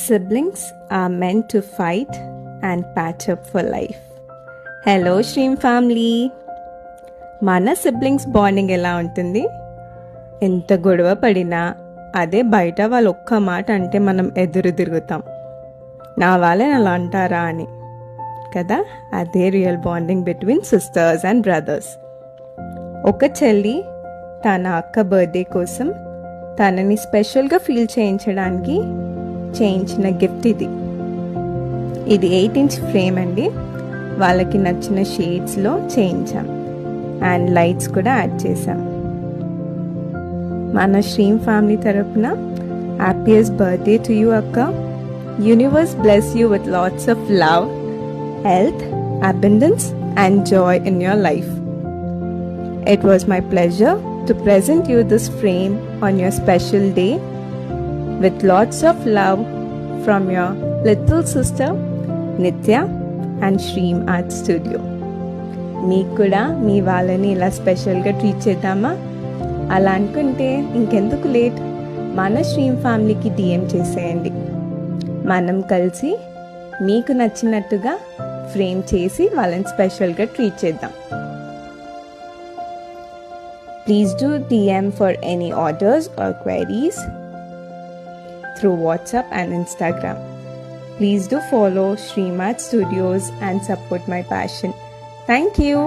Siblings are meant to fight and patch up for life. Hello Shreem family. మన siblings bonding ఎలా ఉంటుంది? ఎంత గొడవ పడినా అదే బయట వాళ్ళు ఒక్క మాట అంటే మనం ఎదురు తిరుగుతాం, నా వాళ్ళని అలా అంటారా అని కదా. అదే real bonding between sisters and brothers. ఒక చెల్లి తన అక్క బర్త్డే కోసం తనని స్పెషల్గా ఫీల్ చేయించడానికి చేయించిన గిఫ్ట్ ఇది. 8" ఫ్రేమ్ అండి. వాళ్ళకి నచ్చిన షేడ్స్లో చేయించాం అండ్ లైట్స్ కూడా యాడ్ చేసాం. మన శ్రీమ్ ఫ్యామిలీ తరపున హ్యాపీయెస్ట్ బర్త్డే టు యూ అక్క. Universe bless you with lots of love, health, abundance and joy in your life. It was my pleasure to present you this frame on your special day with lots of love from your little sister Nitya and Shreem Art Studio. మీకు కూడా మీ వాళ్ళని ఇలా స్పెషల్గా treat చేద్దామా? అలా అనుకుంటే ఇంకెందుకు late, మన శ్రీమ్ ఫ్యామిలీకి DM చేసేయండి. మనం కలిసి మీకు నచ్చినట్టుగా ఫ్రేమ్ చేసి వాళ్ళని స్పెషల్గా ట్రీట్ చేద్దాం. Please do DM for any orders or queries through WhatsApp and Instagram. Please do follow Shreem Art Studios and support my passion. Thank you.